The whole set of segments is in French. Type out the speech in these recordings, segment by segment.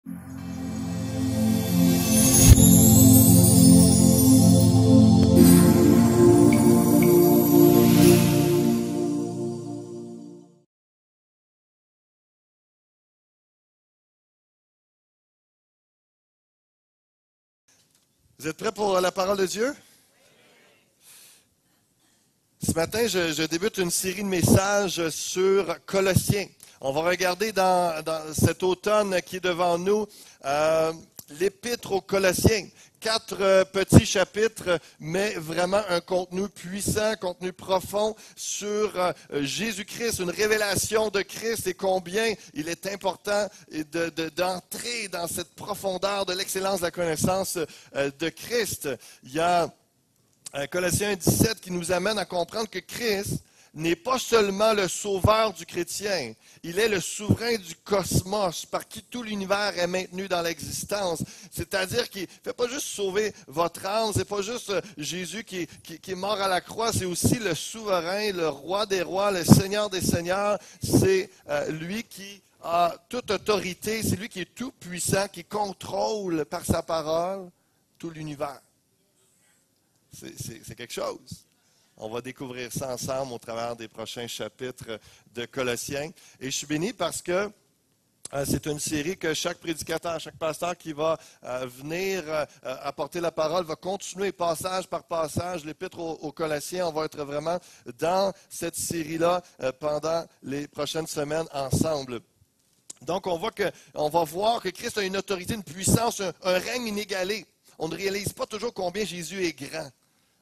Vous êtes prêts pour la parole de Dieu? Ce matin, je débute une série de messages sur Colossiens. On va regarder dans cet automne qui est devant nous l'Épître aux Colossiens. 4 petits chapitres, mais vraiment un contenu puissant, contenu profond sur Jésus-Christ, une révélation de Christ et combien il est important d'entrer dans cette profondeur de l'excellence de la connaissance de Christ. Il y a Colossiens 17 qui nous amène à comprendre que Christ n'est pas seulement le sauveur du chrétien, il est le souverain du cosmos par qui tout l'univers est maintenu dans l'existence. C'est-à-dire qu'il ne fait pas juste sauver votre âme, ce n'est pas juste Jésus qui est mort à la croix, c'est aussi le souverain, le roi des rois, le seigneur des seigneurs. C'est lui qui a toute autorité, c'est lui qui est tout puissant, qui contrôle par sa parole tout l'univers. C'est quelque chose. On va découvrir ça ensemble au travers des prochains chapitres de Colossiens. Et je suis béni parce que c'est une série que chaque prédicateur, chaque pasteur qui va venir apporter la parole va continuer passage par passage. L'Épître aux Colossiens, on va être vraiment dans cette série-là pendant les prochaines semaines ensemble. Donc, on va voir que Christ a une autorité, une puissance, un règne inégalé. On ne réalise pas toujours combien Jésus est grand.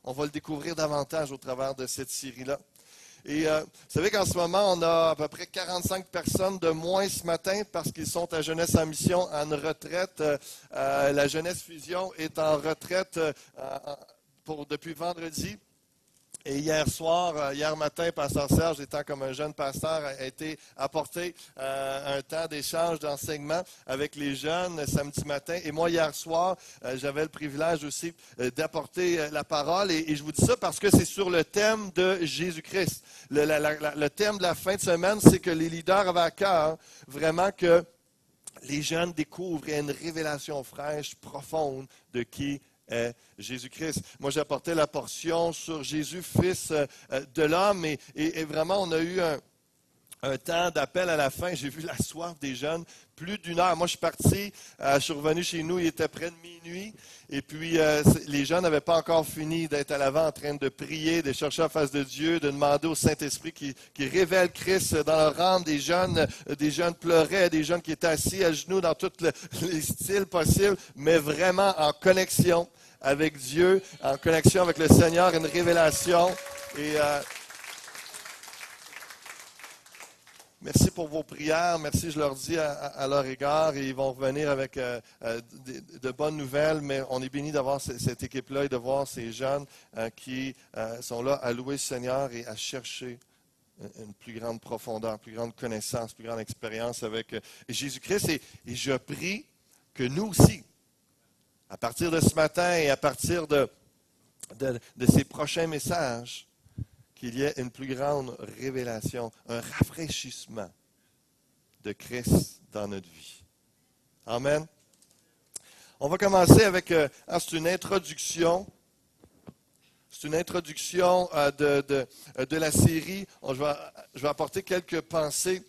On va le découvrir davantage au travers de cette série-là. Et vous savez qu'en ce moment, on a à peu près 45 personnes de moins ce matin parce qu'ils sont à Jeunesse en Mission en retraite. La Jeunesse Fusion est en retraite depuis vendredi. Et hier matin, Pasteur Serge, étant comme un jeune pasteur, a été apporté un temps d'échange, d'enseignement avec les jeunes samedi matin. Et moi, hier soir, j'avais le privilège aussi d'apporter la parole. Et je vous dis ça parce que c'est sur le thème de Jésus-Christ. Le thème de la fin de semaine, c'est que les leaders avaient à cœur vraiment que les jeunes découvrent une révélation fraîche, profonde de qui est Jésus-Christ. Moi, j'ai apporté la portion sur Jésus, fils de l'homme, et vraiment, on a eu un temps d'appel à la fin. J'ai vu la soif des jeunes, plus d'1 heure. Moi, je suis parti, je suis revenu chez nous, il était près de minuit, et puis les jeunes n'avaient pas encore fini d'être à l'avant en train de prier, de chercher la face de Dieu, de demander au Saint-Esprit qui révèle Christ dans leur âme. Des jeunes pleuraient, des jeunes qui étaient assis à genoux dans tous les styles possibles, mais vraiment en connexion avec Dieu, en connexion avec le Seigneur, une révélation. Et merci pour vos prières. Merci, je leur dis à leur égard. Et ils vont revenir avec de bonnes nouvelles. Mais on est bénis d'avoir cette équipe-là et de voir ces jeunes qui sont là à louer le Seigneur et à chercher une plus grande profondeur, plus grande connaissance, plus grande expérience avec Jésus-Christ. Et je prie que nous aussi, à partir de ce matin et à partir de ces prochains messages, qu'il y ait une plus grande révélation, un rafraîchissement de Christ dans notre vie. Amen. On va commencer avec c'est une introduction. C'est une introduction de la série. Je vais apporter quelques pensées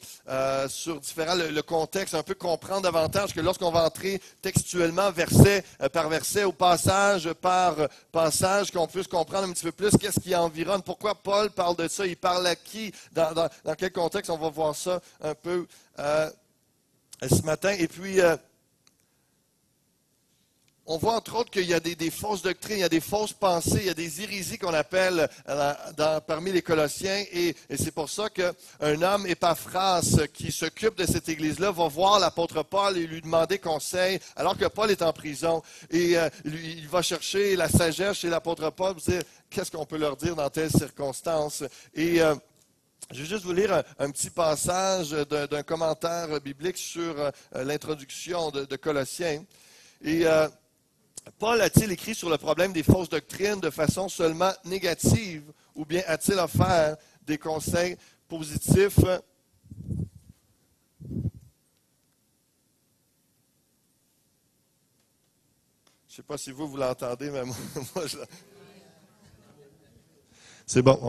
sur le contexte, un peu comprendre davantage que lorsqu'on va entrer textuellement, verset par verset, ou passage par passage, qu'on puisse comprendre un petit peu plus qu'est-ce qui environne, pourquoi Paul parle de ça, il parle à qui, dans quel contexte, on va voir ça un peu ce matin. Et puis, on voit entre autres qu'il y a des fausses doctrines, il y a des fausses pensées, il y a des hérésies qu'on appelle parmi les Colossiens. Et c'est pour ça qu'un homme, Épaphras, qui s'occupe de cette église-là, va voir l'apôtre Paul et lui demander conseil, alors que Paul est en prison. Et il va chercher la sagesse chez l'apôtre Paul pour dire qu'est-ce qu'on peut leur dire dans telles circonstances. Et je vais juste vous lire un petit passage d'un commentaire biblique sur l'introduction de Colossiens. Et Paul a-t-il écrit sur le problème des fausses doctrines de façon seulement négative ou bien a-t-il offert des conseils positifs? Je ne sais pas si vous l'entendez, mais moi je... C'est bon,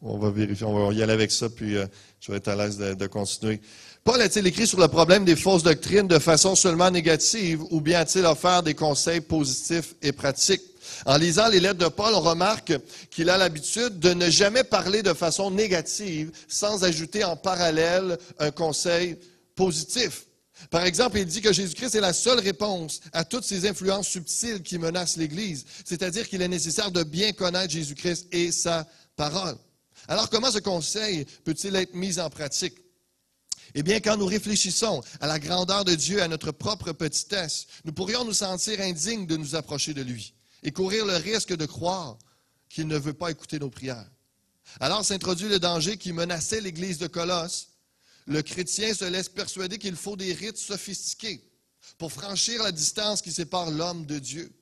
on va vérifier, on va y aller avec ça, puis je vais être à l'aise de continuer. Paul a-t-il écrit sur le problème des fausses doctrines de façon seulement négative, ou bien a-t-il offert des conseils positifs et pratiques? En lisant les lettres de Paul, on remarque qu'il a l'habitude de ne jamais parler de façon négative sans ajouter en parallèle un conseil positif. Par exemple, il dit que Jésus-Christ est la seule réponse à toutes ces influences subtiles qui menacent l'Église, c'est-à-dire qu'il est nécessaire de bien connaître Jésus-Christ et sa parole. Alors, comment ce conseil peut-il être mis en pratique? Eh bien, quand nous réfléchissons à la grandeur de Dieu, à notre propre petitesse, nous pourrions nous sentir indignes de nous approcher de lui et courir le risque de croire qu'il ne veut pas écouter nos prières. Alors s'introduit le danger qui menaçait l'Église de Colosse. Le chrétien se laisse persuader qu'il faut des rites sophistiqués pour franchir la distance qui sépare l'homme de Dieu.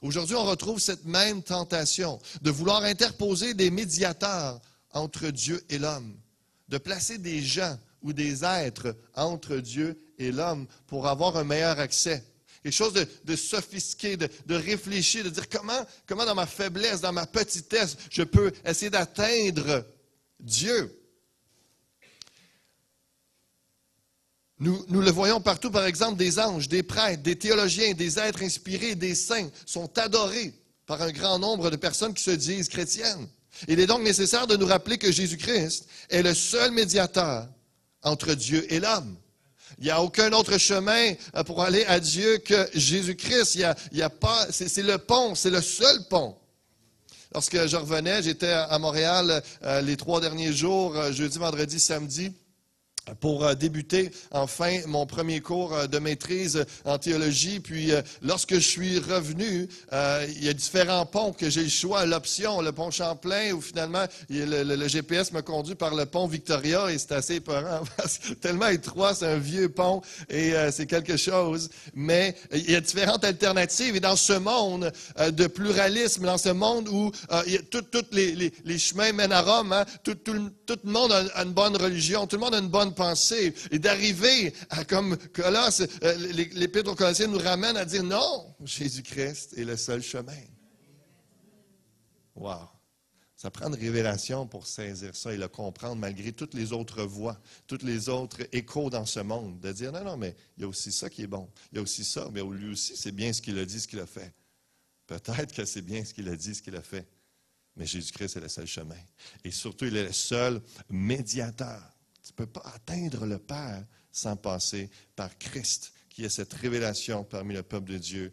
Aujourd'hui, on retrouve cette même tentation de vouloir interposer des médiateurs entre Dieu et l'homme, de placer des gens ou des êtres entre Dieu et l'homme pour avoir un meilleur accès. Quelque chose de sophistiqué, de réfléchir, de dire comment dans ma faiblesse, dans ma petitesse, je peux essayer d'atteindre Dieu. Nous le voyons partout, par exemple, des anges, des prêtres, des théologiens, des êtres inspirés, des saints sont adorés par un grand nombre de personnes qui se disent chrétiennes. Il est donc nécessaire de nous rappeler que Jésus-Christ est le seul médiateur entre Dieu et l'homme. Il n'y a aucun autre chemin pour aller à Dieu que Jésus-Christ. Il y a pas, c'est le pont, c'est le seul pont. Lorsque je revenais, j'étais à Montréal les 3 derniers jours, jeudi, vendredi, samedi, pour débuter enfin mon premier cours de maîtrise en théologie. Puis lorsque je suis revenu, il y a différents ponts que j'ai le choix, l'option, le pont Champlain, où finalement le GPS me conduit par le pont Victoria, et c'est assez épeurant, parce que tellement étroit, c'est un vieux pont, et c'est quelque chose. Mais il y a différentes alternatives, et dans ce monde de pluralisme, dans ce monde où tous les chemins mènent à Rome, hein, tout le monde a une bonne religion, tout le monde a une bonne pensée, et d'arriver à, comme Colosse, l'Épître aux Colossiens nous ramène à dire non, Jésus-Christ est le seul chemin. Wow! Ça prend une révélation pour saisir ça et le comprendre malgré toutes les autres voix, tous les autres échos dans ce monde, de dire non, mais il y a aussi ça qui est bon, il y a aussi ça, mais lui aussi, c'est bien ce qu'il a dit, ce qu'il a fait. Peut-être que c'est bien ce qu'il a dit, ce qu'il a fait, mais Jésus-Christ est le seul chemin. Et surtout, il est le seul médiateur. Tu ne peux pas atteindre le Père sans passer par Christ, qui est cette révélation parmi le peuple de Dieu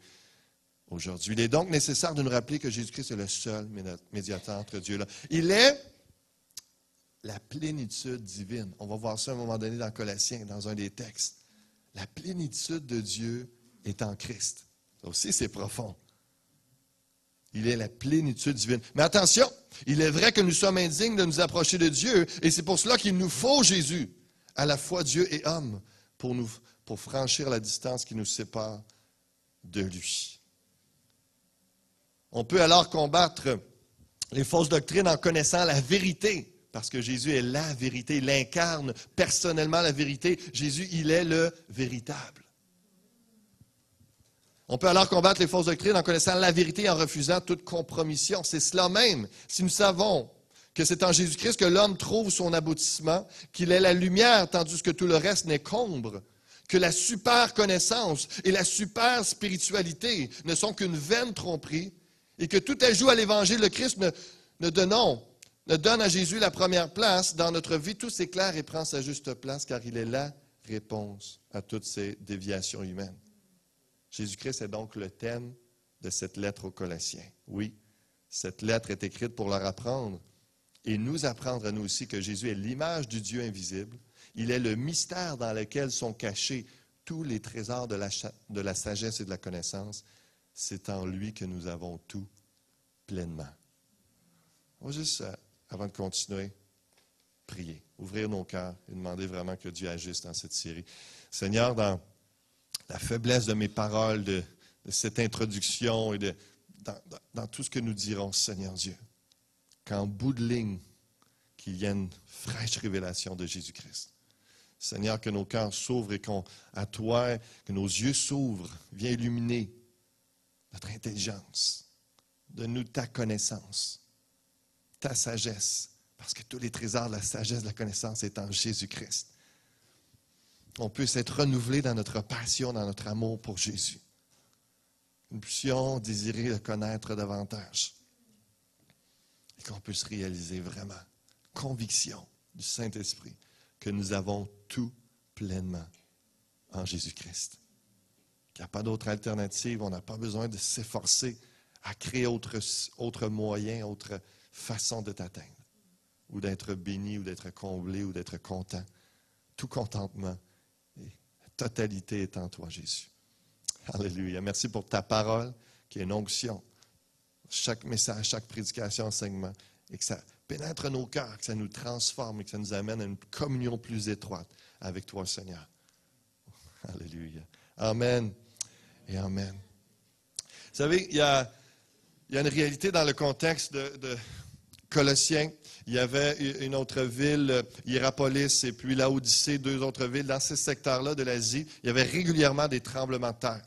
aujourd'hui. Il est donc nécessaire de nous rappeler que Jésus-Christ est le seul médiateur entre Dieu et l'homme. Il est la plénitude divine. On va voir ça à un moment donné dans Colossiens, dans un des textes. La plénitude de Dieu est en Christ. Ça aussi, c'est profond. Il est la plénitude divine. Mais attention, il est vrai que nous sommes indignes de nous approcher de Dieu, et c'est pour cela qu'il nous faut Jésus, à la fois Dieu et homme, pour franchir la distance qui nous sépare de lui. On peut alors combattre les fausses doctrines en connaissant la vérité, parce que Jésus est la vérité, il incarne personnellement la vérité. Jésus, il est le véritable. On peut alors combattre les fausses doctrines en connaissant la vérité et en refusant toute compromission. C'est cela même. Si nous savons que c'est en Jésus-Christ que l'homme trouve son aboutissement, qu'il est la lumière tandis que tout le reste n'est qu'ombre, que la super connaissance et la super spiritualité ne sont qu'une vaine tromperie, et que tout ajout à l'Évangile de Christ ne donne à Jésus la première place dans notre vie, tout s'éclaire et prend sa juste place, car il est la réponse à toutes ces déviations humaines. Jésus-Christ est donc le thème de cette lettre aux Colossiens. Oui, cette lettre est écrite pour leur apprendre et nous apprendre à nous aussi que Jésus est l'image du Dieu invisible. Il est le mystère dans lequel sont cachés tous les trésors de la sagesse et de la connaissance. C'est en lui que nous avons tout pleinement. On va juste, avant de continuer, prier, ouvrir nos cœurs et demander vraiment que Dieu agisse dans cette série. Seigneur, dans la faiblesse de mes paroles, de cette introduction et dans tout ce que nous dirons, Seigneur Dieu, qu'en bout de ligne, qu'il y ait une fraîche révélation de Jésus-Christ. Seigneur, que nos cœurs s'ouvrent et à toi, que nos yeux s'ouvrent, viens illuminer notre intelligence. Donne-nous ta connaissance, ta sagesse, parce que tous les trésors de la sagesse, de la connaissance est en Jésus-Christ. On puisse être renouvelé dans notre passion, dans notre amour pour Jésus. Nous puissions désirer le connaître davantage. Et qu'on puisse réaliser vraiment, conviction du Saint-Esprit, que nous avons tout pleinement en Jésus-Christ. Qu'il n'y a pas d'autre alternative, on n'a pas besoin de s'efforcer à créer autre moyen, autre façon de t'atteindre, ou d'être béni, ou d'être comblé, ou d'être content. Tout contentement, et la totalité est en toi, Jésus. Alléluia. Merci pour ta parole, qui est une onction. Chaque message, chaque prédication, enseignement, et que ça pénètre nos cœurs, que ça nous transforme et que ça nous amène à une communion plus étroite avec toi, Seigneur. Alléluia. Amen et amen. Vous savez, il y a une réalité dans le contexte de Colossiens. Il y avait une autre ville, Hiérapolis, et puis Laodicée, deux autres villes. Dans ces secteurs-là de l'Asie, il y avait régulièrement des tremblements de terre.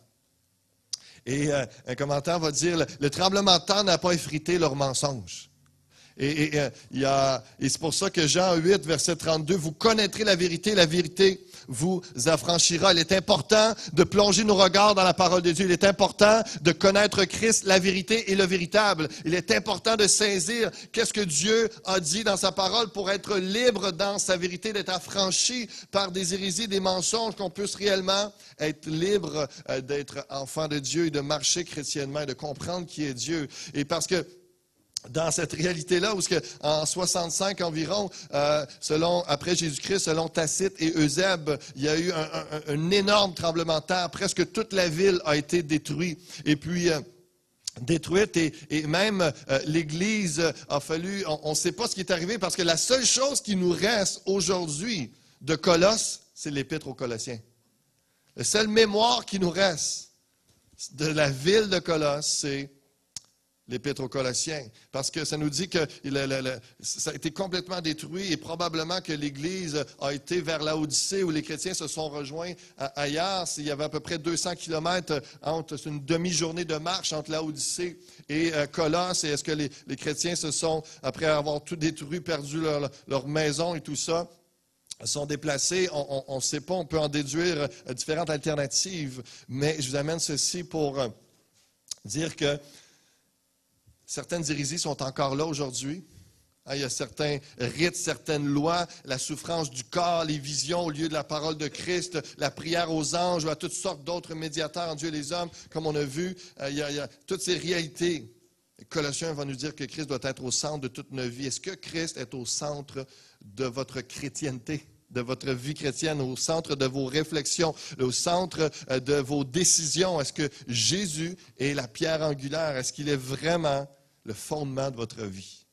Et un commentaire va dire, le tremblement de terre n'a pas effrité leurs mensonges. Et c'est pour ça que Jean 8, verset 32, vous connaîtrez la vérité vous affranchira. Il est important de plonger nos regards dans la parole de Dieu. Il est important de connaître Christ, la vérité et le véritable. Il est important de saisir qu'est-ce que Dieu a dit dans sa parole pour être libre dans sa vérité, d'être affranchi par des hérésies, des mensonges, qu'on puisse réellement être libre d'être enfant de Dieu et de marcher chrétiennement et de comprendre qui est Dieu. Et parce que dans cette réalité-là, où en 65 environ, après Jésus-Christ, selon Tacite et Eusèbe, il y a eu un énorme tremblement de terre. Presque toute la ville a été détruite. Et puis, détruite et même l'Église a fallu... On ne sait pas ce qui est arrivé parce que la seule chose qui nous reste aujourd'hui de Colosse, c'est l'Épître aux Colossiens. La seule mémoire qui nous reste de la ville de Colosse, c'est l'Épître aux Colossiens, parce que ça nous dit que ça a été complètement détruit et probablement que l'Église a été vers Laodicée où les chrétiens se sont rejoints ailleurs. Il y avait à peu près 200 kilomètres, c'est une demi-journée de marche entre Laodicée et Colosse. Et est-ce que les chrétiens se sont, après avoir tout détruit, perdu leur maison et tout ça, sont déplacés? On ne sait pas, on peut en déduire différentes alternatives, mais je vous amène ceci pour dire que certaines hérésies sont encore là aujourd'hui. Il y a certains rites, certaines lois, la souffrance du corps, les visions au lieu de la parole de Christ, la prière aux anges ou à toutes sortes d'autres médiateurs en Dieu et les hommes, comme on a vu. Il y a toutes ces réalités. Colossiens va nous dire que Christ doit être au centre de toute notre vie. Est-ce que Christ est au centre de votre chrétienté, de votre vie chrétienne, au centre de vos réflexions, au centre de vos décisions? Est-ce que Jésus est la pierre angulaire? Est-ce qu'il est vraiment le fondement de votre vie?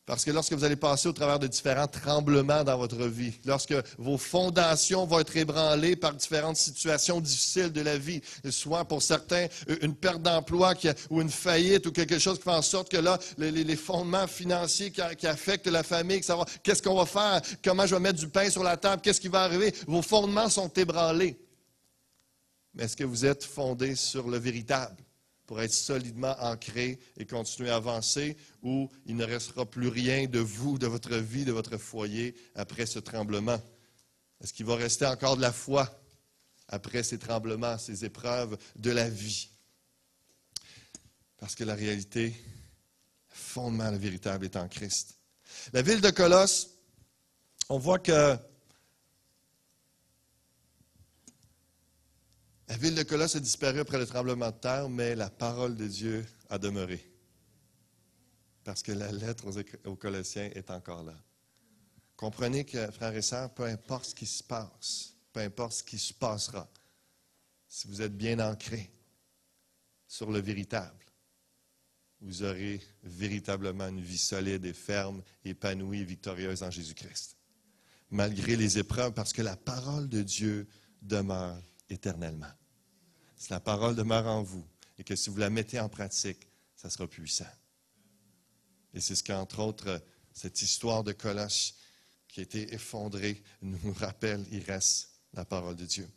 Parce que lorsque vous allez passer au travers de différents tremblements dans votre vie, lorsque vos fondations vont être ébranlées par différentes situations difficiles de la vie, soit pour certains une perte d'emploi ou une faillite ou quelque chose qui fait en sorte que là, les fondements financiers qui affectent la famille, savoir qu'est-ce qu'on va faire, comment je vais mettre du pain sur la table, qu'est-ce qui va arriver, vos fondements sont ébranlés. Mais est-ce que vous êtes fondé sur le véritable pour être solidement ancré et continuer à avancer, ou il ne restera plus rien de vous, de votre vie, de votre foyer après ce tremblement? Est-ce qu'il va rester encore de la foi après ces tremblements, ces épreuves de la vie? Parce que la réalité, le fondement, le véritable est en Christ. La ville de Colosse, on voit que la ville de Colosse a disparu après le tremblement de terre, mais la parole de Dieu a demeuré. Parce que la lettre aux Colossiens est encore là. Comprenez que, frères et sœurs, peu importe ce qui se passe, peu importe ce qui se passera, si vous êtes bien ancrés sur le véritable, vous aurez véritablement une vie solide et ferme, épanouie et victorieuse en Jésus-Christ. Malgré les épreuves, parce que la parole de Dieu demeure éternellement. Si la parole demeure en vous et que si vous la mettez en pratique, ça sera puissant. Et c'est ce qu'entre autres, cette histoire de Colosse qui a été effondrée nous rappelle, il reste la parole de Dieu.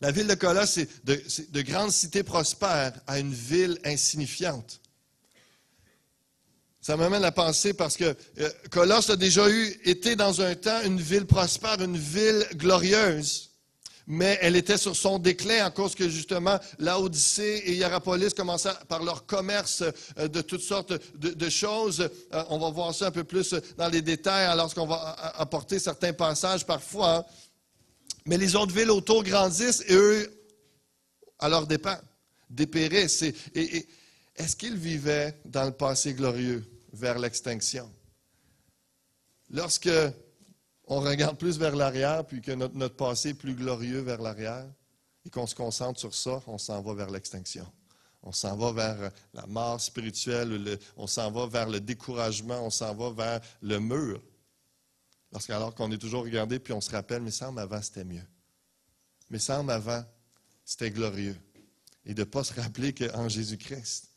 La ville de Colosse, c'est de grandes cités prospères à une ville insignifiante. Ça m'amène à penser parce que Colosse a déjà été dans un temps une ville prospère, une ville glorieuse, mais elle était sur son déclin à cause que justement Laodicée et Hiérapolis commençaient par leur commerce de toutes sortes de choses. On va voir ça un peu plus dans les détails lorsqu'on va apporter certains passages parfois. Hein. Mais les autres villes autour grandissent et eux, à leur dépens, dépérissent. Et est-ce qu'ils vivaient dans le passé glorieux vers l'extinction? Lorsque on regarde plus vers l'arrière, puis que notre passé est plus glorieux vers l'arrière, et qu'on se concentre sur ça, on s'en va vers l'extinction. On s'en va vers la mort spirituelle, on s'en va vers le découragement, on s'en va vers le mur. Alors qu'on est toujours regardé, puis on se rappelle, mais semble avant, c'était mieux. Mais semble avant, c'était glorieux. Et de ne pas se rappeler qu'en Jésus-Christ,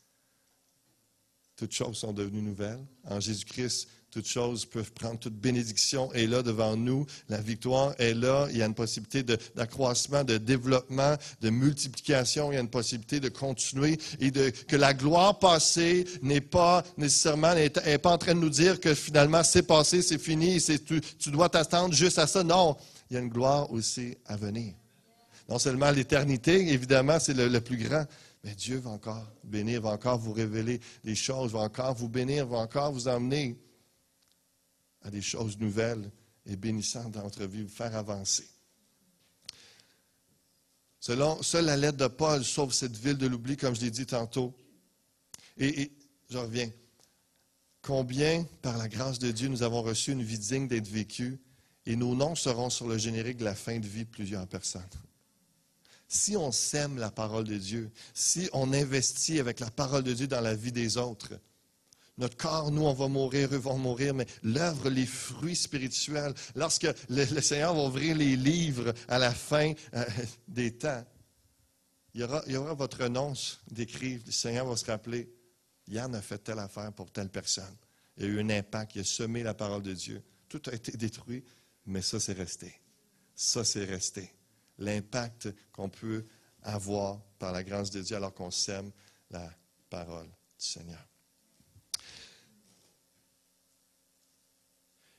toutes choses sont devenues nouvelles. En Jésus-Christ, toutes choses peuvent prendre, toute bénédiction est là devant nous. La victoire est là. Il y a une possibilité d'accroissement, de développement, de multiplication. Il y a une possibilité de continuer et que la gloire passée n'est pas nécessairement, n'est pas en train de nous dire que finalement c'est passé, c'est fini, tu dois t'attendre juste à ça. Non, il y a une gloire aussi à venir. Non seulement l'éternité, évidemment, c'est le plus grand, mais Dieu va encore bénir, va encore vous révéler des choses, va encore vous bénir, va encore vous emmener à des choses nouvelles et bénissantes dans votre vie, vous faire avancer. Seule la lettre de Paul sauve cette ville de l'oubli, comme je l'ai dit tantôt. Et je reviens. Combien, par la grâce de Dieu, nous avons reçu une vie digne d'être vécue et nos noms seront sur le générique de la fin de vie de plusieurs personnes. Si on sème la parole de Dieu, si on investit avec la parole de Dieu dans la vie des autres, notre corps, nous, on va mourir, eux vont mourir, mais l'œuvre, les fruits spirituels, lorsque le Seigneur va ouvrir les livres à la fin des temps, il y aura votre nom décrit, le Seigneur va se rappeler, Yann a fait telle affaire pour telle personne. Il y a eu un impact, il a semé la parole de Dieu. Tout a été détruit, mais ça, c'est resté. Ça, c'est resté. L'impact qu'on peut avoir par la grâce de Dieu alors qu'on sème la parole du Seigneur.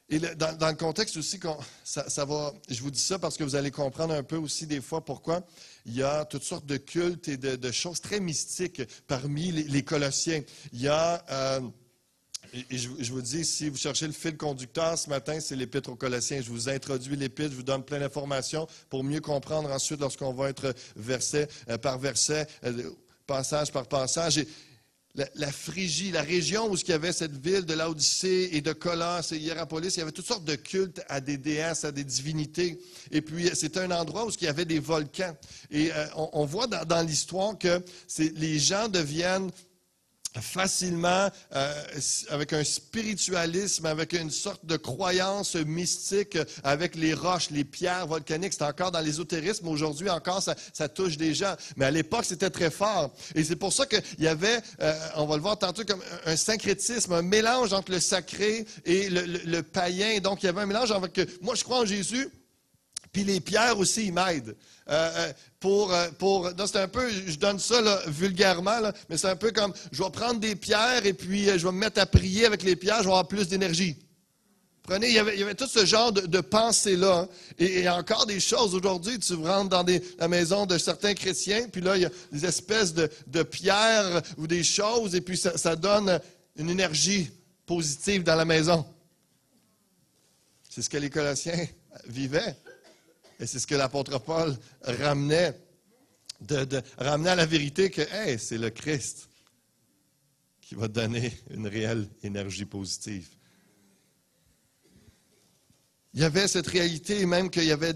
Et dans le contexte aussi, ça va, je vous dis ça parce que vous allez comprendre un peu aussi des fois pourquoi il y a toutes sortes de cultes et de choses très mystiques parmi les Colossiens. Il y a, et je vous dis, si vous cherchez le fil conducteur ce matin, c'est l'Épître aux Colossiens. Je vous introduis l'Épître, je vous donne plein d'informations pour mieux comprendre ensuite lorsqu'on va être verset par verset, passage par passage. Et la Phrygie, la région où il y avait cette ville de Laodicée et de Colosse et Hiérapolis, il y avait toutes sortes de cultes à des déesses, à des divinités. Et puis, c'était un endroit où il y avait des volcans. Et on voit dans l'histoire que les gens deviennent facilement, avec un spiritualisme, avec une sorte de croyance mystique, avec les roches, les pierres volcaniques. C'est encore dans l'ésotérisme. Aujourd'hui encore, ça touche des gens. Mais à l'époque, c'était très fort. Et c'est pour ça qu'il y avait, on va le voir tantôt, comme un syncrétisme, un mélange entre le sacré et le païen. Donc, il y avait un mélange avec, moi, je crois en Jésus, puis les pierres aussi, ils m'aident. C'est un peu, je donne ça là, vulgairement, là, mais c'est un peu comme, je vais prendre des pierres et puis je vais me mettre à prier avec les pierres, je vais avoir plus d'énergie. Prenez, il y avait tout ce genre de pensée-là. Hein. Et il y a encore des choses aujourd'hui, tu rentres dans la maison de certains chrétiens, puis là, il y a des espèces de pierres ou des choses, et puis ça donne une énergie positive dans la maison. C'est ce que les Colossiens vivaient. Et c'est ce que l'apôtre Paul ramenait, ramenait à la vérité que hey, c'est le Christ qui va donner une réelle énergie positive. Il y avait cette réalité même qu'il y avait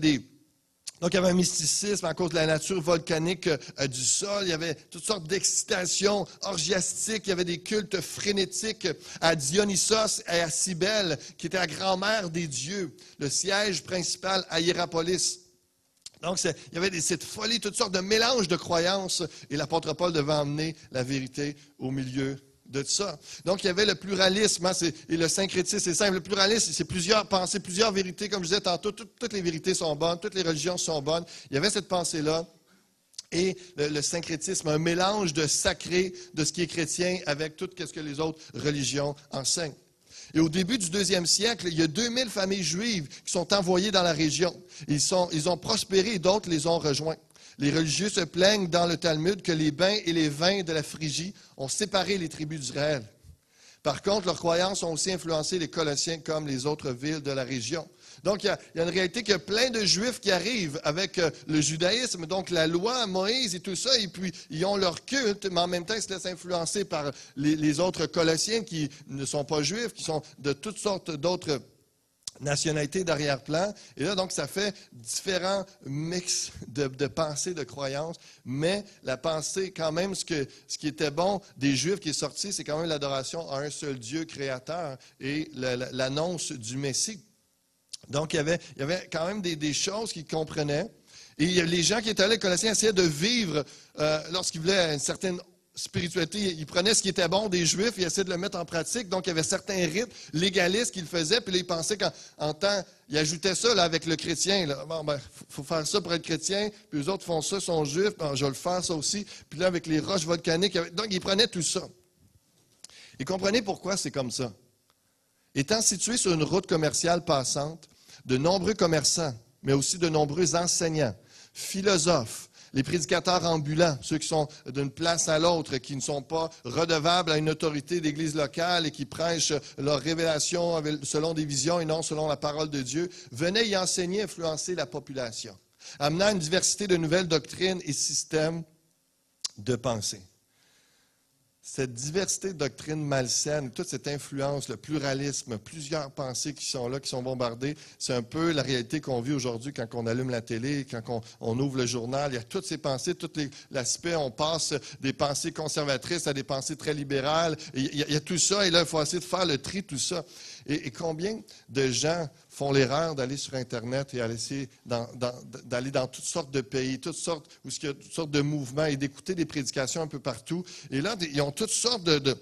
donc il y avait un mysticisme à cause de la nature volcanique du sol. Il y avait toutes sortes d'excitations orgiastiques. Il y avait des cultes frénétiques à Dionysos et à Cybèle, qui était la grand-mère des dieux, le siège principal à Hiérapolis. Donc, il y avait cette folie, toutes sortes de mélanges de croyances. Et l'apôtre Paul devait emmener la vérité au milieu de ça. Donc, il y avait le pluralisme et le syncrétisme, c'est simple. Le pluralisme, c'est plusieurs pensées, plusieurs vérités. Comme je disais tantôt, toutes les vérités sont bonnes, toutes les religions sont bonnes. Il y avait cette pensée-là. et le syncrétisme, un mélange de sacré, de ce qui est chrétien, avec tout ce que les autres religions enseignent. Et au début du 2e siècle, il y a 2000 familles juives qui sont envoyées dans la région. Ils ont prospéré et d'autres les ont rejoints. Les religieux se plaignent dans le Talmud que les bains et les vins de la Phrygie ont séparé les tribus d'Israël. Par contre, leurs croyances ont aussi influencé les Colossiens comme les autres villes de la région. Donc, il y a une réalité qu'il y a plein de Juifs qui arrivent avec le judaïsme, donc la loi, Moïse et tout ça, et puis ils ont leur culte, mais en même temps, ils se laissent influencer par les autres Colossiens qui ne sont pas juifs, qui sont de toutes sortes d'autres nationalités d'arrière-plan. Et là, donc, ça fait différents mix de pensées, de croyances, mais la pensée, quand même, ce qui était bon des Juifs qui est sorti, c'est quand même l'adoration à un seul Dieu créateur et l'annonce du Messie. Donc, il y avait quand même des choses qu'ils comprenaient. Et les gens qui étaient allés, les Colossiens, essayaient de vivre, lorsqu'ils voulaient une certaine spiritualité, ils prenaient ce qui était bon des Juifs, ils essayaient de le mettre en pratique. Donc, il y avait certains rites légalistes qu'ils faisaient, puis là, ils pensaient qu'en temps, ils ajoutaient ça là, avec le chrétien. Là. Bon, ben, faut faire ça pour être chrétien, puis les autres font ça, sont juifs, ben, je vais le faire ça aussi. Puis là, avec les roches volcaniques, donc, ils prenaient tout ça. Et comprenez pourquoi c'est comme ça. Étant situé sur une route commerciale passante, de nombreux commerçants, mais aussi de nombreux enseignants, philosophes, les prédicateurs ambulants, ceux qui sont d'une place à l'autre, qui ne sont pas redevables à une autorité d'église locale et qui prêchent leur révélation selon des visions et non selon la parole de Dieu, venaient y enseigner et influencer la population, amenant une diversité de nouvelles doctrines et systèmes de pensée. Cette diversité de doctrines malsaines, toute cette influence, le pluralisme, plusieurs pensées qui sont là, qui sont bombardées, c'est un peu la réalité qu'on vit aujourd'hui quand on allume la télé, quand on ouvre le journal. Il y a toutes ces pensées, tout l'aspect, on passe des pensées conservatrices à des pensées très libérales. Il y a tout ça, et là, il faut essayer de faire le tri, tout ça. Et combien de gens font l'erreur d'aller sur Internet et essayer d'aller dans toutes sortes de pays, où il y a toutes sortes de mouvements et d'écouter des prédications un peu partout. Et là, ils ont toutes sortes de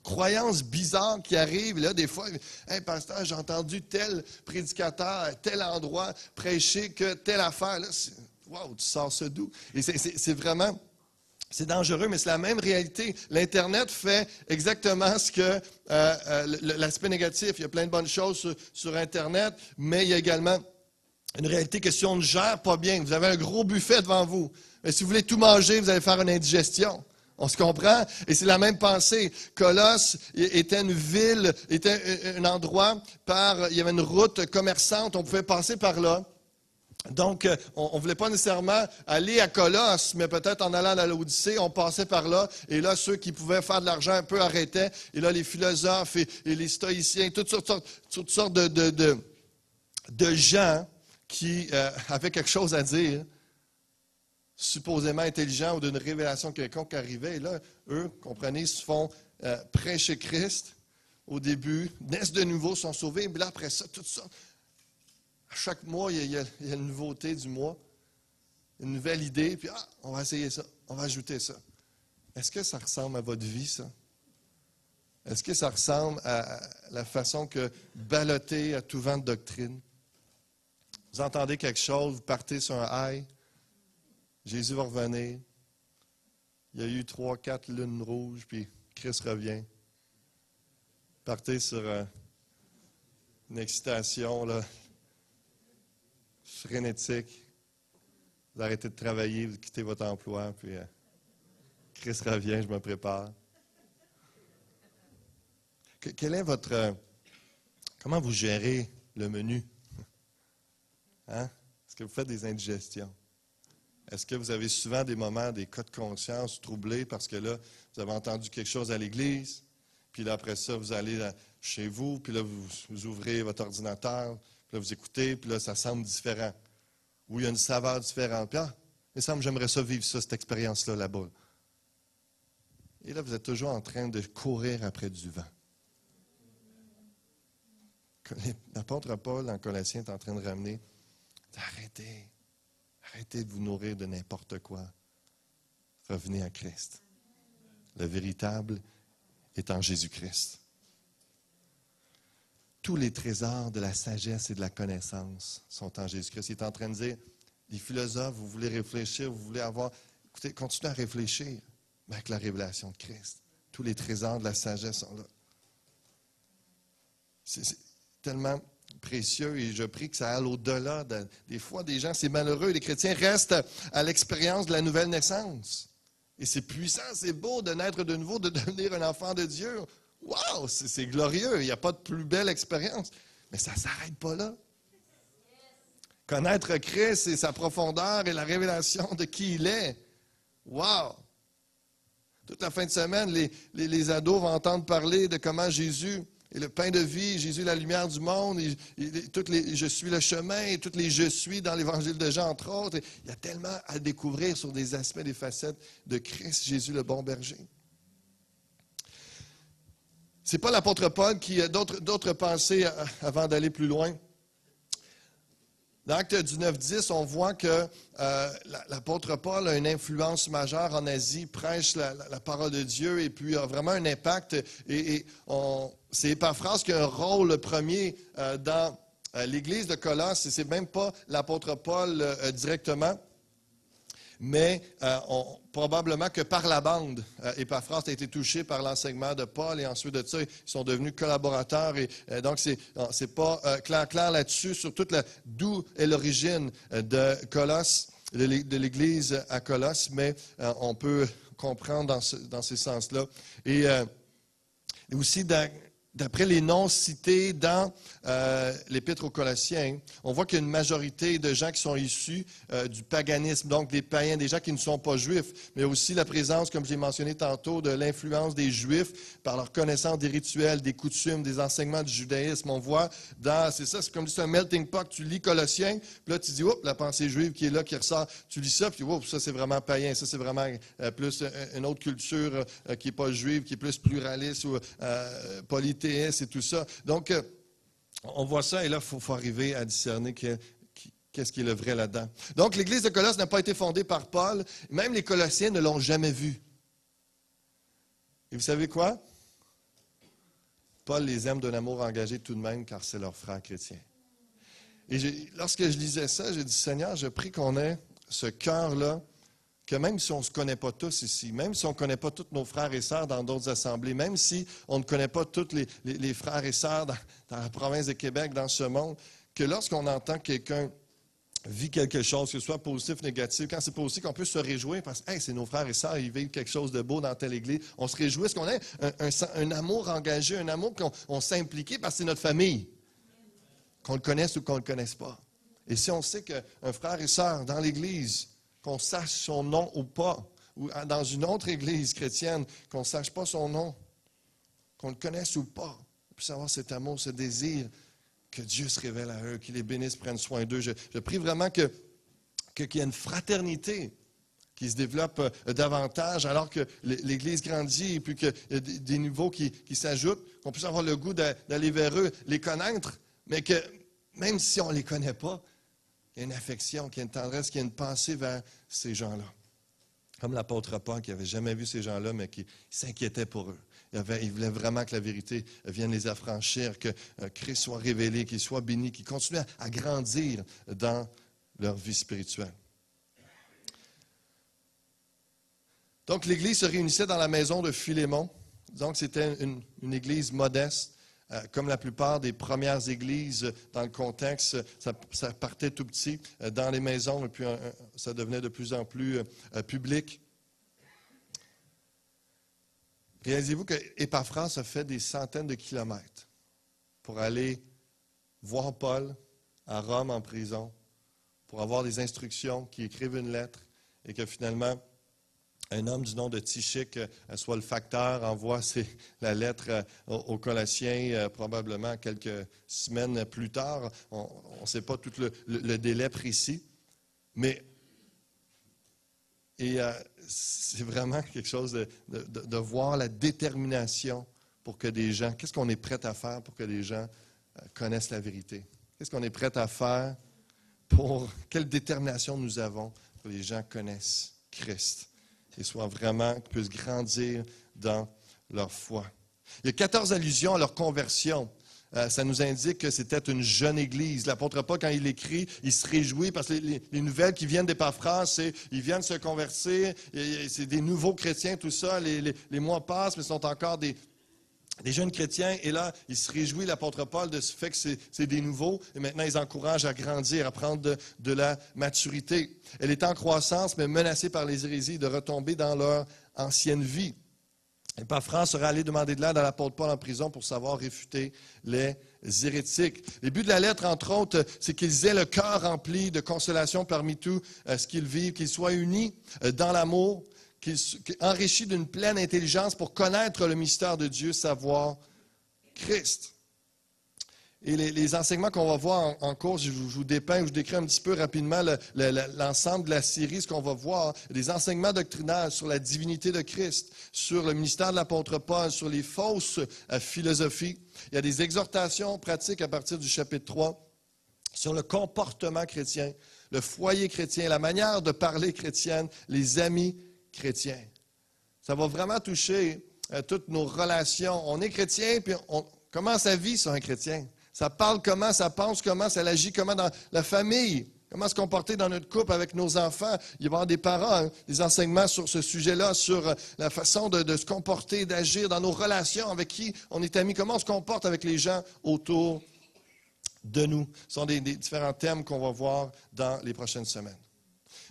croyances bizarres qui arrivent. Et là, des fois, « Hey, pasteur, j'ai entendu tel prédicateur à tel endroit prêcher que telle affaire. » Là, wow, tu sors ça d'où? Et c'est vraiment... C'est dangereux, mais c'est la même réalité. L'Internet fait exactement ce que l'aspect négatif. Il y a plein de bonnes choses sur Internet, mais il y a également une réalité que si on ne gère pas bien, vous avez un gros buffet devant vous, mais si vous voulez tout manger, vous allez faire une indigestion. On se comprend? Et c'est la même pensée. Colosse était une ville, était un endroit il y avait une route commerçante, on pouvait passer par là. Donc, on ne voulait pas nécessairement aller à Colosse, mais peut-être en allant à l'Odyssée, on passait par là. Et là, ceux qui pouvaient faire de l'argent un peu arrêtaient. Et là, les philosophes et les stoïciens, toutes sortes de gens qui avaient quelque chose à dire, supposément intelligents ou d'une révélation quelconque arrivait. Et là, eux, comprenez, se font prêcher Christ au début, naissent de nouveau, sont sauvés. Et puis là, après ça, tout ça. Chaque mois, il y a une nouveauté du mois, une nouvelle idée, puis on va essayer ça, on va ajouter ça. Est-ce que ça ressemble à votre vie, ça? Est-ce que ça ressemble à la façon que ballottez à tout vent de doctrine? Vous entendez quelque chose, vous partez sur un high, Jésus va revenir, il y a eu 3, 4 lunes rouges, puis Christ revient. Partez sur une excitation, là, frénétique, vous arrêtez de travailler, vous quittez votre emploi, puis Christ revient, je me prépare. Quel est comment vous gérez le menu? Hein? Est-ce que vous faites des indigestions? Est-ce que vous avez souvent des moments, des cas de conscience troublés parce que là, vous avez entendu quelque chose à l'église, puis là, après ça, vous allez chez vous, puis là, vous ouvrez votre ordinateur, puis là, vous écoutez, puis là, ça semble différent. Ou il y a une saveur différente. Puis, il me semble que j'aimerais ça vivre ça, cette expérience-là, là-bas. Et là, vous êtes toujours en train de courir après du vent. L'apôtre Paul, en Colossiens, est en train de ramener, arrêtez de vous nourrir de n'importe quoi. Revenez à Christ. Le véritable est en Jésus-Christ. Tous les trésors de la sagesse et de la connaissance sont en Jésus-Christ. Il est en train de dire, les philosophes, vous voulez réfléchir, vous voulez avoir... Écoutez, continuez à réfléchir, mais avec la révélation de Christ. Tous les trésors de la sagesse sont là. C'est tellement précieux et je prie que ça aille au-delà. Des fois, des gens, c'est malheureux. Les chrétiens restent à l'expérience de la nouvelle naissance. Et c'est puissant, c'est beau de naître de nouveau, de devenir un enfant de Dieu. Wow, c'est glorieux. Il n'y a pas de plus belle expérience. Mais ça ne s'arrête pas là. Connaître Christ et sa profondeur et la révélation de qui il est. Wow! Toute la fin de semaine, les ados vont entendre parler de comment Jésus est le pain de vie, Jésus est la lumière du monde, je suis le chemin, et toutes les je suis dans l'Évangile de Jean, entre autres. Et il y a tellement à découvrir sur des aspects, des facettes de Christ, Jésus le bon berger. Ce n'est pas l'apôtre Paul qui a d'autres pensées avant d'aller plus loin. Dans Actes du 9-10, on voit que l'apôtre Paul a une influence majeure en Asie, prêche la parole de Dieu et puis a vraiment un impact. C'est Épaphras qui a un rôle premier dans l'Église de Colosse, et ce n'est même pas l'apôtre Paul directement. Mais probablement que par la bande, Épaphras a été touché par l'enseignement de Paul et ensuite de ça, ils sont devenus collaborateurs. Et donc, c'est pas clair là-dessus sur d'où est l'origine de Colosse, de l'Église à Colosse, mais on peut comprendre dans ces sens-là. Et aussi, d'après les noms cités dans l'Épître aux Colossiens, on voit qu'il y a une majorité de gens qui sont issus du paganisme, donc des païens, des gens qui ne sont pas juifs, mais aussi la présence, comme j'ai mentionné tantôt, de l'influence des juifs par leur connaissance des rituels, des coutumes, des enseignements du judaïsme. On voit c'est comme c'est un melting pot. Tu lis Colossiens, puis là tu dis, oups, la pensée juive qui est là, qui ressort. Tu lis ça, puis oups, ça c'est vraiment païen, ça c'est vraiment plus une autre culture qui n'est pas juive, qui est plus pluraliste ou polythéiste et tout ça. Donc, on voit ça et là, il faut arriver à discerner qu'est-ce qui est le vrai là-dedans. Donc, l'Église de Colosse n'a pas été fondée par Paul. Même les Colossiens ne l'ont jamais vue. Et vous savez quoi? Paul les aime d'un amour engagé tout de même, car c'est leur frère chrétien. Et lorsque je lisais ça, j'ai dit, Seigneur, je prie qu'on ait ce cœur-là, que même si on ne se connaît pas tous ici, même si on ne connaît pas tous nos frères et sœurs dans d'autres assemblées, même si on ne connaît pas tous les frères et sœurs dans la province de Québec, dans ce monde, que lorsqu'on entend quelqu'un vit quelque chose, que ce soit positif ou négatif, quand c'est positif, qu'on peut se réjouir parce que hey, c'est nos frères et sœurs, ils vivent quelque chose de beau dans telle église. On se réjouit parce qu'on a un amour engagé, un amour qu'on s'est impliqué parce que c'est notre famille, qu'on le connaisse ou qu'on ne le connaisse pas. Et si on sait qu'un frère et sœur dans l'église, qu'on sache son nom ou pas, ou dans une autre église chrétienne, qu'on ne sache pas son nom, qu'on le connaisse ou pas, on puisse avoir cet amour, ce désir, que Dieu se révèle à eux, qu'il les bénisse, prenne soin d'eux. Je prie vraiment qu'il y ait une fraternité qui se développe davantage alors que l'Église grandit et puis qu'il y a des niveaux qui s'ajoutent, qu'on puisse avoir le goût d'aller vers eux, les connaître, mais que même si on ne les connaît pas, qu'il y ait une affection, qu'il y ait une tendresse, qu'il y ait une pensée vers ces gens-là. Comme l'apôtre Paul qui n'avait jamais vu ces gens-là, mais qui s'inquiétait pour eux. Il voulait vraiment que la vérité vienne les affranchir, que Christ soit révélé, qu'il soit béni, qu'il continue à grandir dans leur vie spirituelle. Donc, l'Église se réunissait dans la maison de Philémon. Donc, c'était une église modeste. Comme la plupart des premières églises dans le contexte, ça partait tout petit dans les maisons et puis ça devenait de plus en plus public. Réalisez-vous qu'Épaphras a fait des centaines de kilomètres pour aller voir Paul à Rome en prison, pour avoir des instructions, qu'il écrive une lettre et que finalement, un homme du nom de Tychique soit le facteur, envoie la lettre aux Colossiens probablement quelques semaines plus tard. On ne sait pas tout le délai précis, mais c'est vraiment quelque chose de voir la détermination pour que des gens, qu'est-ce qu'on est prêt à faire pour que des gens connaissent la vérité? Qu'est-ce qu'on est prêt à faire quelle détermination nous avons pour que les gens connaissent Christ? Et qu'ils puissent grandir dans leur foi. Il y a 14 allusions à leur conversion Ça nous indique que c'était une jeune Église. L'apôtre Paul, quand il écrit, il se réjouit parce que les nouvelles qui viennent d'Épaphras, c'est ils viennent se convertir, c'est des nouveaux chrétiens, tout ça. Les mois passent, mais ce sont encore des jeunes chrétiens. Et là, il se réjouit, l'apôtre Paul, de ce fait que c'est des nouveaux. Et maintenant, ils encouragent à grandir, à prendre de la maturité. Elle est en croissance, mais menacée par les hérésies de retomber dans leur ancienne vie. Épaphras serait allé demander de l'aide à l'apôtre Paul en prison pour savoir réfuter les hérétiques. Le but de la lettre, entre autres, c'est qu'ils aient le cœur rempli de consolation parmi tout ce qu'ils vivent, qu'ils soient unis dans l'amour, qu'ils enrichis d'une pleine intelligence pour connaître le mystère de Dieu, savoir Christ. Et les enseignements qu'on va voir en cours, je vous dépeins, je vous décris un petit peu rapidement l'ensemble de la série, ce qu'on va voir, des enseignements doctrinaires sur la divinité de Christ, sur le ministère de l'apôtre Paul, sur les fausses philosophies. Il y a des exhortations pratiques à partir du chapitre 3 sur le comportement chrétien, le foyer chrétien, la manière de parler chrétienne, les amis chrétiens. Ça va vraiment toucher toutes nos relations. On est chrétien, puis comment ça vit sur un chrétien? Ça parle comment, ça pense comment, ça agit comment dans la famille, comment se comporter dans notre couple avec nos enfants. Il va y avoir des parents, des enseignements sur ce sujet-là, sur la façon de se comporter, d'agir dans nos relations, avec qui on est amis, comment on se comporte avec les gens autour de nous. Ce sont des différents thèmes qu'on va voir dans les prochaines semaines.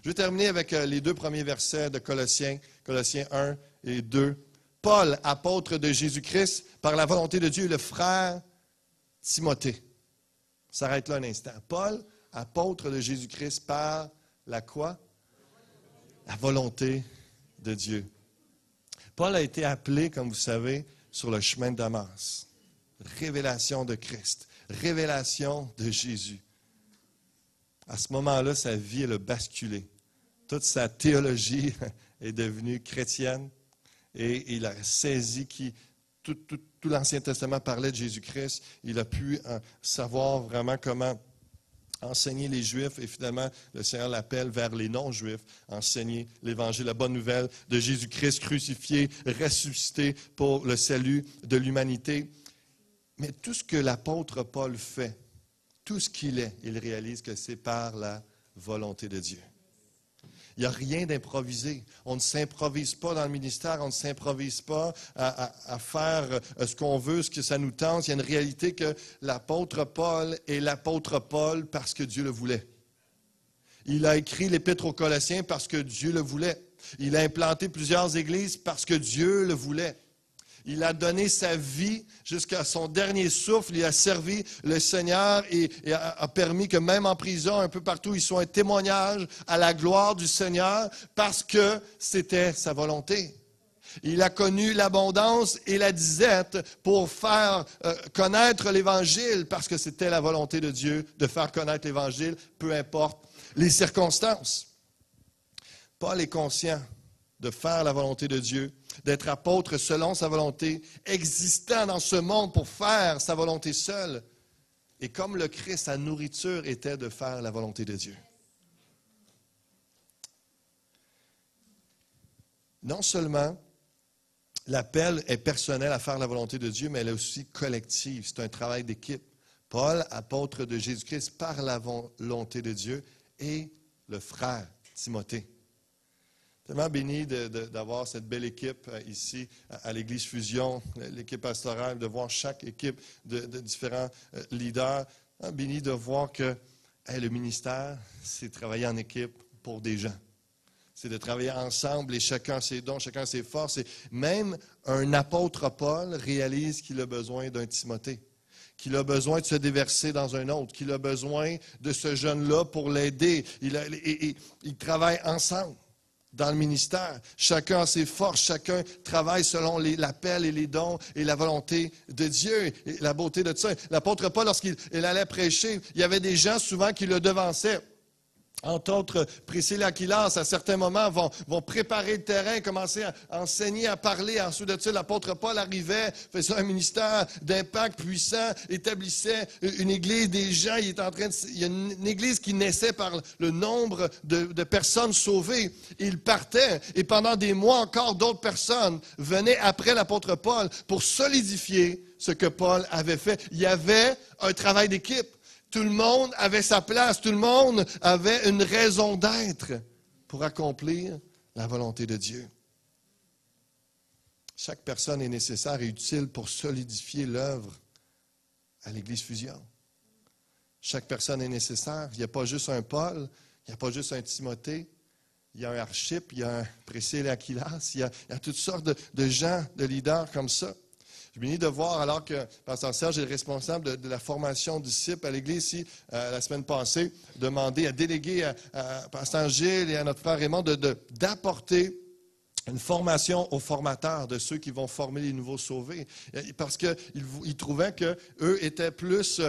Je vais terminer avec les 2 premiers versets de Colossiens 1 et 2. Paul, apôtre de Jésus-Christ, par la volonté de Dieu, le frère Timothée. On s'arrête là un instant. Paul, apôtre de Jésus-Christ, par la quoi? La volonté de Dieu. Paul a été appelé, comme vous savez, sur le chemin de Damas. Révélation de Christ, révélation de Jésus. À ce moment-là, sa vie, elle a basculé. Toute sa théologie est devenue chrétienne et il a saisi tout l'Ancien Testament parlait de Jésus-Christ. Il a pu savoir vraiment comment enseigner les Juifs et finalement, le Seigneur l'appelle vers les non-Juifs, enseigner l'Évangile, la bonne nouvelle de Jésus-Christ crucifié, ressuscité pour le salut de l'humanité. Mais tout ce que l'apôtre Paul fait, tout ce qu'il est, il réalise que c'est par la volonté de Dieu. Il n'y a rien d'improvisé. On ne s'improvise pas dans le ministère, on ne s'improvise pas à faire ce qu'on veut, ce que ça nous tente. Il y a une réalité que l'apôtre Paul est l'apôtre Paul parce que Dieu le voulait. Il a écrit l'Épître aux Colossiens parce que Dieu le voulait. Il a implanté plusieurs églises parce que Dieu le voulait. Il a donné sa vie jusqu'à son dernier souffle. Il a servi le Seigneur et a permis que même en prison, un peu partout, il soit un témoignage à la gloire du Seigneur parce que c'était sa volonté. Il a connu l'abondance et la disette pour faire connaître l'Évangile parce que c'était la volonté de Dieu de faire connaître l'Évangile, peu importe les circonstances. Paul est conscient de faire la volonté de Dieu, d'être apôtre selon sa volonté, existant dans ce monde pour faire sa volonté seule. Et comme le Christ, sa nourriture était de faire la volonté de Dieu. Non seulement l'appel est personnel à faire la volonté de Dieu, mais elle est aussi collective. C'est un travail d'équipe. Paul, apôtre de Jésus-Christ, par la volonté de Dieu, et le frère Timothée. Tellement béni d'avoir cette belle équipe ici à l'Église Fusion, l'équipe pastorale, de voir chaque équipe de différents leaders. Béni de voir que le ministère, c'est travailler en équipe pour des gens. C'est de travailler ensemble et chacun ses dons, chacun ses forces. Et même un apôtre Paul réalise qu'il a besoin d'un Timothée, qu'il a besoin de se déverser dans un autre, qu'il a besoin de ce jeune-là pour l'aider. Ils travaillent ensemble dans le ministère. Chacun a ses forces, chacun travaille selon l'appel et les dons et la volonté de Dieu et la beauté de ça. L'apôtre Paul, lorsqu'il allait prêcher, il y avait des gens souvent qui le devançaient. Entre autres, Priscille et Aquilas, à certains moments, vont préparer le terrain, commencer à enseigner, à parler. Ensuite de ça, l'apôtre Paul arrivait, faisait un ministère d'impact puissant, établissait une église des gens. Il y a une église qui naissait par le nombre de personnes sauvées. Il partait, et pendant des mois encore, d'autres personnes venaient après l'apôtre Paul pour solidifier ce que Paul avait fait. Il y avait un travail d'équipe. Tout le monde avait sa place. Tout le monde avait une raison d'être pour accomplir la volonté de Dieu. Chaque personne est nécessaire et utile pour solidifier l'œuvre à l'Église Fusion. Chaque personne est nécessaire. Il n'y a pas juste un Paul, il n'y a pas juste un Timothée, il y a un Archippe, il y a un Priscille et Aquilas, il y a toutes sortes de gens, de leaders comme ça. Je suis béni de voir, alors que Pasteur Serge est le responsable de la formation disciples à l'Église ici, la semaine passée, demander à déléguer à Pasteur Gilles et à notre frère Raymond d'apporter une formation aux formateurs de ceux qui vont former les nouveaux sauvés. Parce qu'ils trouvaient qu'eux étaient plus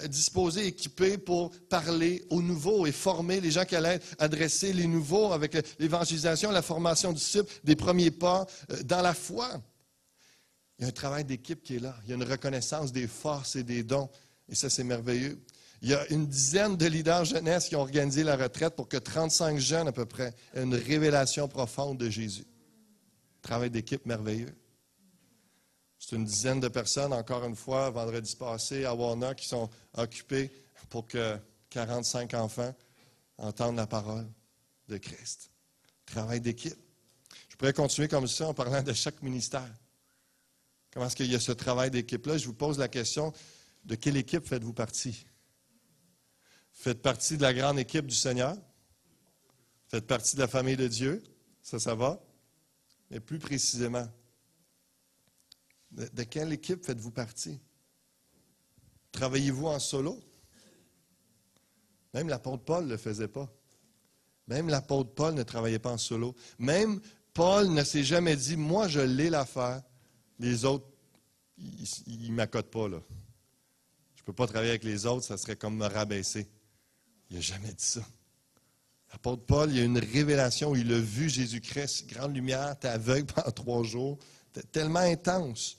disposés, équipés pour parler aux nouveaux et former les gens qui allaient adresser les nouveaux avec l'évangélisation, la formation du disciple, des premiers pas dans la foi. Il y a un travail d'équipe qui est là. Il y a une reconnaissance des forces et des dons. Et ça, c'est merveilleux. Il y a une dizaine de leaders jeunesse qui ont organisé la retraite pour que 35 jeunes à peu près aient une révélation profonde de Jésus. Travail d'équipe merveilleux. C'est une dizaine de personnes, encore une fois, vendredi passé, à Warner, qui sont occupées pour que 45 enfants entendent la parole de Christ. Travail d'équipe. Je pourrais continuer comme ça en parlant de chaque ministère. Comment est-ce qu'il y a ce travail d'équipe-là? Je vous pose la question, de quelle équipe faites-vous partie? Faites partie de la grande équipe du Seigneur? Faites partie de la famille de Dieu? Ça va? Mais plus précisément, de quelle équipe faites-vous partie? Travaillez-vous en solo? Même l'apôtre Paul ne le faisait pas. Même l'apôtre Paul ne travaillait pas en solo. Même Paul ne s'est jamais dit, moi je l'ai l'affaire, les autres, ils ne m'accotent pas, là. Je ne peux pas travailler avec les autres, ça serait comme me rabaisser. Il n'a jamais dit ça. L'apôtre Paul, il y a une révélation où il a vu Jésus-Christ, grande lumière, t'es aveugle pendant 3 jours. C'était tellement intense.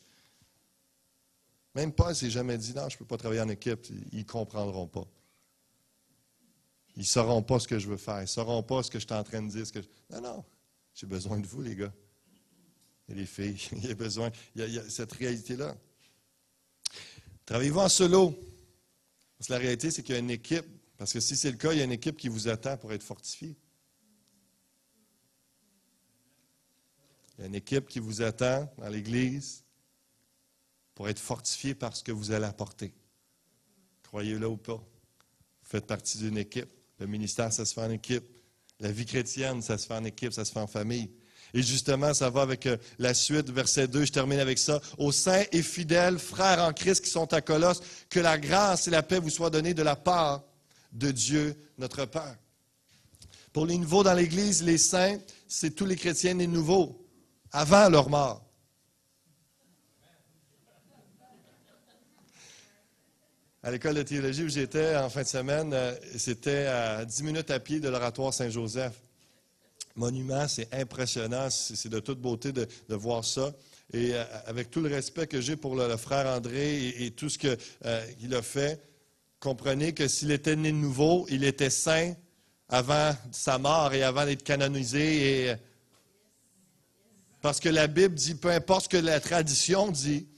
Même Paul ne s'est jamais dit, non, je ne peux pas travailler en équipe. Ils ne comprendront pas. Ils ne sauront pas ce que je veux faire. Ils ne sauront pas ce que je suis en train de dire. Non, j'ai besoin de vous, les gars. Et les filles, il y a besoin, il y a cette réalité-là. Travaillez-vous en solo? Parce que la réalité, c'est qu'il y a une équipe. Parce que si c'est le cas, il y a une équipe qui vous attend pour être fortifiée. Il y a une équipe qui vous attend dans l'Église pour être fortifiée par ce que vous allez apporter. Croyez-le ou pas. Vous faites partie d'une équipe. Le ministère, ça se fait en équipe. La vie chrétienne, ça se fait en équipe, ça se fait en famille. Et justement, ça va avec la suite, verset 2, je termine avec ça. Aux saints et fidèles frères en Christ qui sont à Colosse, que la grâce et la paix vous soient données de la part de Dieu, notre Père. Pour les nouveaux dans l'Église, les saints, c'est tous les chrétiens nés nouveaux, avant leur mort. À l'école de théologie où j'étais en fin de semaine, c'était à 10 minutes à pied de l'oratoire Saint-Joseph. Monument, c'est impressionnant, c'est de toute beauté de voir ça. Et avec tout le respect que j'ai pour le frère André et tout ce qu'il a fait, comprenez que s'il était né de nouveau, il était saint avant sa mort et avant d'être canonisé. Parce que la Bible dit, peu importe ce que la tradition dit,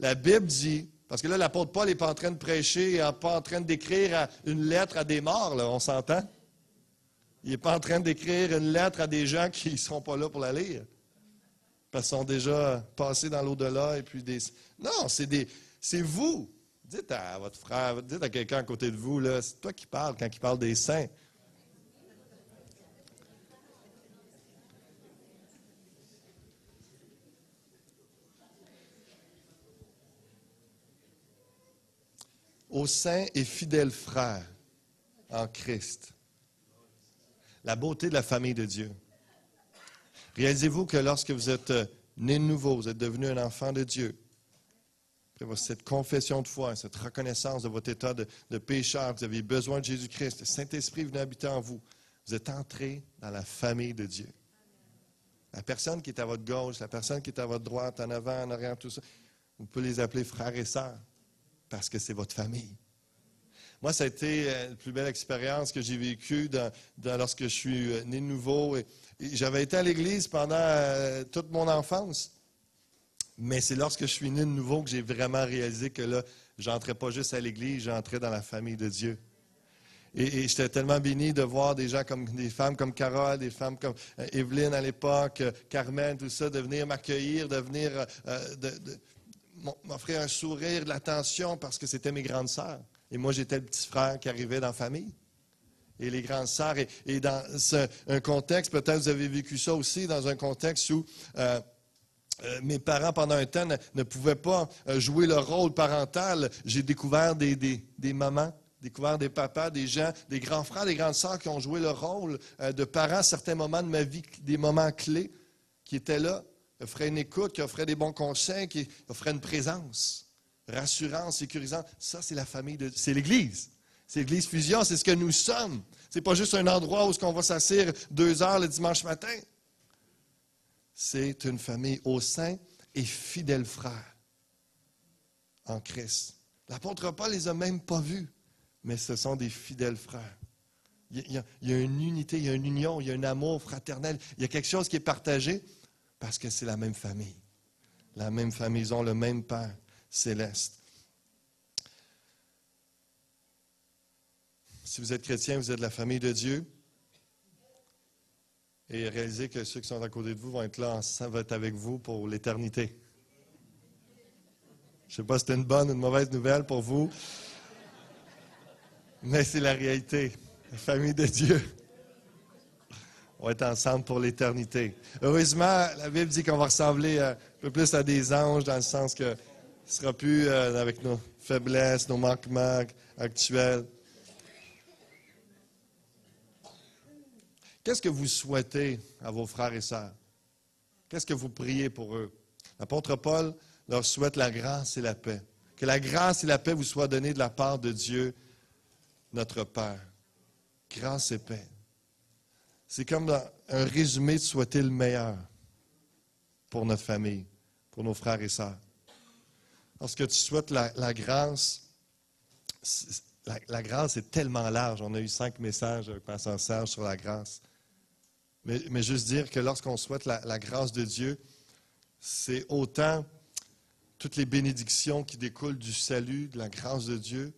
la Bible dit, parce que là, l'apôtre Paul n'est pas en train de prêcher, il n'est pas en train d'écrire une lettre à des morts, là, on s'entend? Il n'est pas en train d'écrire une lettre à des gens qui ne seront pas là pour la lire. Parce qu'ils sont déjà passés dans l'au-delà. Non, c'est vous. Dites à votre frère, dites à quelqu'un à côté de vous, là, c'est toi qui parles quand il parle des saints. Aux saints et fidèles frères en Christ. La beauté de la famille de Dieu. Réalisez-vous que lorsque vous êtes né de nouveau, vous êtes devenu un enfant de Dieu, après cette confession de foi, cette reconnaissance de votre état de pécheur, vous avez besoin de Jésus-Christ, le Saint-Esprit est venu habiter en vous, vous êtes entré dans la famille de Dieu. La personne qui est à votre gauche, la personne qui est à votre droite, en avant, en arrière, tout ça, vous pouvez les appeler frères et sœurs, parce que c'est votre famille. Moi, ça a été la plus belle expérience que j'ai vécue lorsque je suis né de nouveau. Et j'avais été à l'église pendant toute mon enfance. Mais c'est lorsque je suis né de nouveau que j'ai vraiment réalisé que là, j'entrais pas juste à l'Église, j'entrais dans la famille de Dieu. Et j'étais tellement béni de voir des gens comme des femmes comme Carole, des femmes comme Evelyne à l'époque, Carmen, tout ça, de venir m'accueillir, de venir m'offrir un sourire, de l'attention, parce que c'était mes grandes sœurs. Et moi, j'étais le petit frère qui arrivait dans la famille. Et les grandes sœurs. Et dans un contexte, peut-être vous avez vécu ça aussi, dans un contexte où mes parents, pendant un temps, ne pouvaient pas jouer le rôle parental. J'ai découvert des mamans, découvert des papas, des gens, des grands frères, des grandes sœurs qui ont joué le rôle de parents à certains moments de ma vie, des moments clés, qui étaient là, qui offraient une écoute, qui offraient des bons conseils, qui offraient une présence, rassurante, sécurisante. Ça, c'est la famille c'est l'Église. C'est l'Église Fusion, c'est ce que nous sommes. Ce n'est pas juste un endroit où on va s'asseoir 2 heures le dimanche matin. C'est une famille au sein et fidèles frères en Christ. L'apôtre Paul ne les a même pas vus, mais ce sont des fidèles frères. Il y a une unité, il y a une union, il y a un amour fraternel. Il y a quelque chose qui est partagé parce que c'est la même famille. La même famille, ils ont le même Père céleste. Si vous êtes chrétien, vous êtes de la famille de Dieu. Et réalisez que ceux qui sont à côté de vous vont être là, vont être avec vous pour l'éternité. Je ne sais pas si c'est une bonne ou une mauvaise nouvelle pour vous, mais c'est la réalité. La famille de Dieu. On va être ensemble pour l'éternité. Heureusement, la Bible dit qu'on va ressembler un peu plus à des anges, dans le sens que ce ne sera plus avec nos faiblesses, nos manquements actuels. Qu'est-ce que vous souhaitez à vos frères et sœurs? Qu'est-ce que vous priez pour eux? L'apôtre Paul leur souhaite la grâce et la paix. Que la grâce et la paix vous soient données de la part de Dieu, notre Père. Grâce et paix. C'est comme un résumé de souhaiter le meilleur pour notre famille, pour nos frères et sœurs. Lorsque tu souhaites la grâce, la grâce est tellement large. On a eu 5 messages avec Pasteur Serge sur la grâce. Mais juste dire que lorsqu'on souhaite la grâce de Dieu, c'est autant toutes les bénédictions qui découlent du salut, de la grâce de Dieu,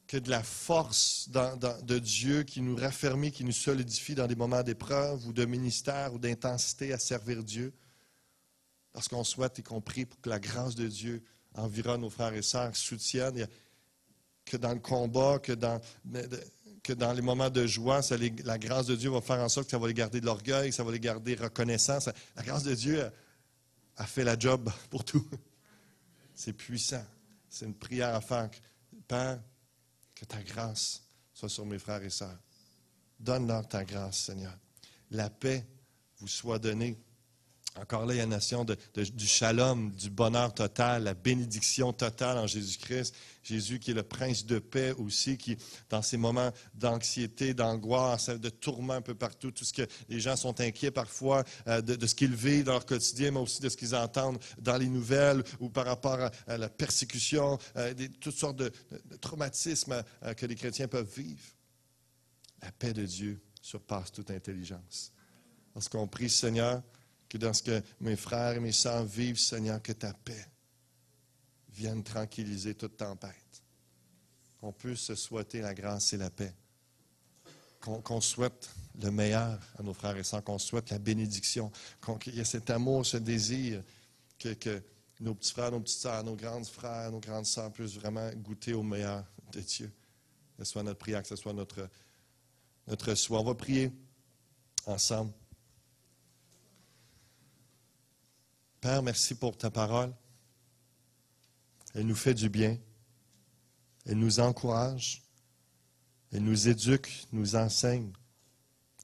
que de la force de Dieu qui nous raffermit, qui nous solidifie dans des moments d'épreuve ou de ministère ou d'intensité à servir Dieu. Lorsqu'on souhaite et qu'on prie pour que la grâce de Dieu environne nos frères et sœurs, soutienne, que dans le combat, que dans les moments de joie, la grâce de Dieu va faire en sorte que ça va les garder de l'orgueil, que ça va les garder reconnaissants. La grâce de Dieu a fait la job pour tout. C'est puissant. C'est une prière à faire. Père, que ta grâce soit sur mes frères et sœurs. Donne-leur ta grâce, Seigneur. La paix vous soit donnée. Encore là, il y a une notion du shalom, du bonheur total, la bénédiction totale en Jésus-Christ. Jésus qui est le prince de paix aussi, qui, dans ces moments d'anxiété, d'angoisse, de tourment un peu partout, tout ce que les gens sont inquiets parfois de ce qu'ils vivent dans leur quotidien, mais aussi de ce qu'ils entendent dans les nouvelles ou par rapport à la persécution, toutes sortes de traumatismes que les chrétiens peuvent vivre. La paix de Dieu surpasse toute intelligence. Lorsqu'on prie, Seigneur, que dans ce que mes frères et mes sœurs vivent, Seigneur, que ta paix vienne tranquilliser toute tempête. Qu'on puisse se souhaiter la grâce et la paix. Qu'on souhaite le meilleur à nos frères et sœurs, qu'on souhaite la bénédiction, qu'il y ait cet amour, ce désir, que nos petits frères, nos petites sœurs, nos grands frères, nos grandes sœurs puissent vraiment goûter au meilleur de Dieu. Que ce soit notre prière, que ce soit notre souhait. On va prier ensemble. Père, merci pour ta parole. Elle nous fait du bien. Elle nous encourage. Elle nous éduque, nous enseigne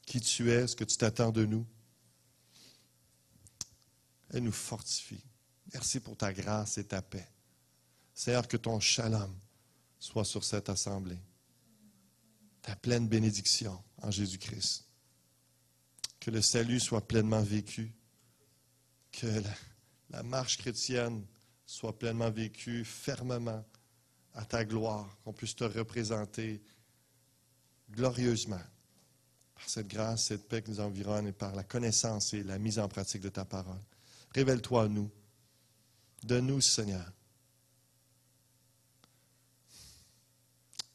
qui tu es, ce que tu t'attends de nous. Elle nous fortifie. Merci pour ta grâce et ta paix. Seigneur, que ton shalom soit sur cette assemblée. Ta pleine bénédiction en Jésus-Christ. Que le salut soit pleinement vécu. Que la marche chrétienne soit pleinement vécue fermement à ta gloire, qu'on puisse te représenter glorieusement par cette grâce, cette paix qui nous environne et par la connaissance et la mise en pratique de ta parole. Révèle-toi à nous. Donne-nous, Seigneur,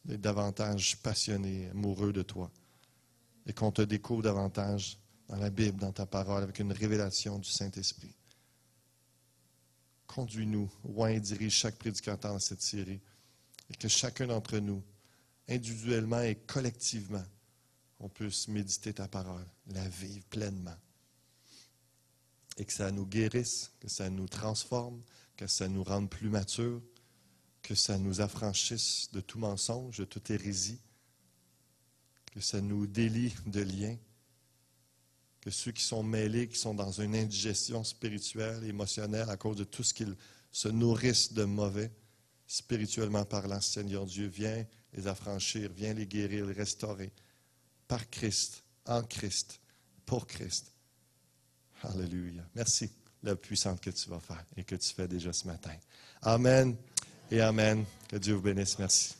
d'être davantage passionnés, amoureux de toi, et qu'on te découvre davantage dans la Bible, dans ta parole, avec une révélation du Saint-Esprit. Conduis-nous, oins et dirige chaque prédicateur dans cette série, et que chacun d'entre nous, individuellement et collectivement, on puisse méditer ta parole, la vivre pleinement. Et que ça nous guérisse, que ça nous transforme, que ça nous rende plus matures, que ça nous affranchisse de tout mensonge, de toute hérésie, que ça nous délie de liens, que ceux qui sont mêlés, qui sont dans une indigestion spirituelle, émotionnelle, à cause de tout ce qu'ils se nourrissent de mauvais, spirituellement parlant, Seigneur Dieu, viens les affranchir, viens les guérir, les restaurer, par Christ, en Christ, pour Christ. Alléluia. Merci, la puissante que tu vas faire et que tu fais déjà ce matin. Amen et amen. Que Dieu vous bénisse. Merci.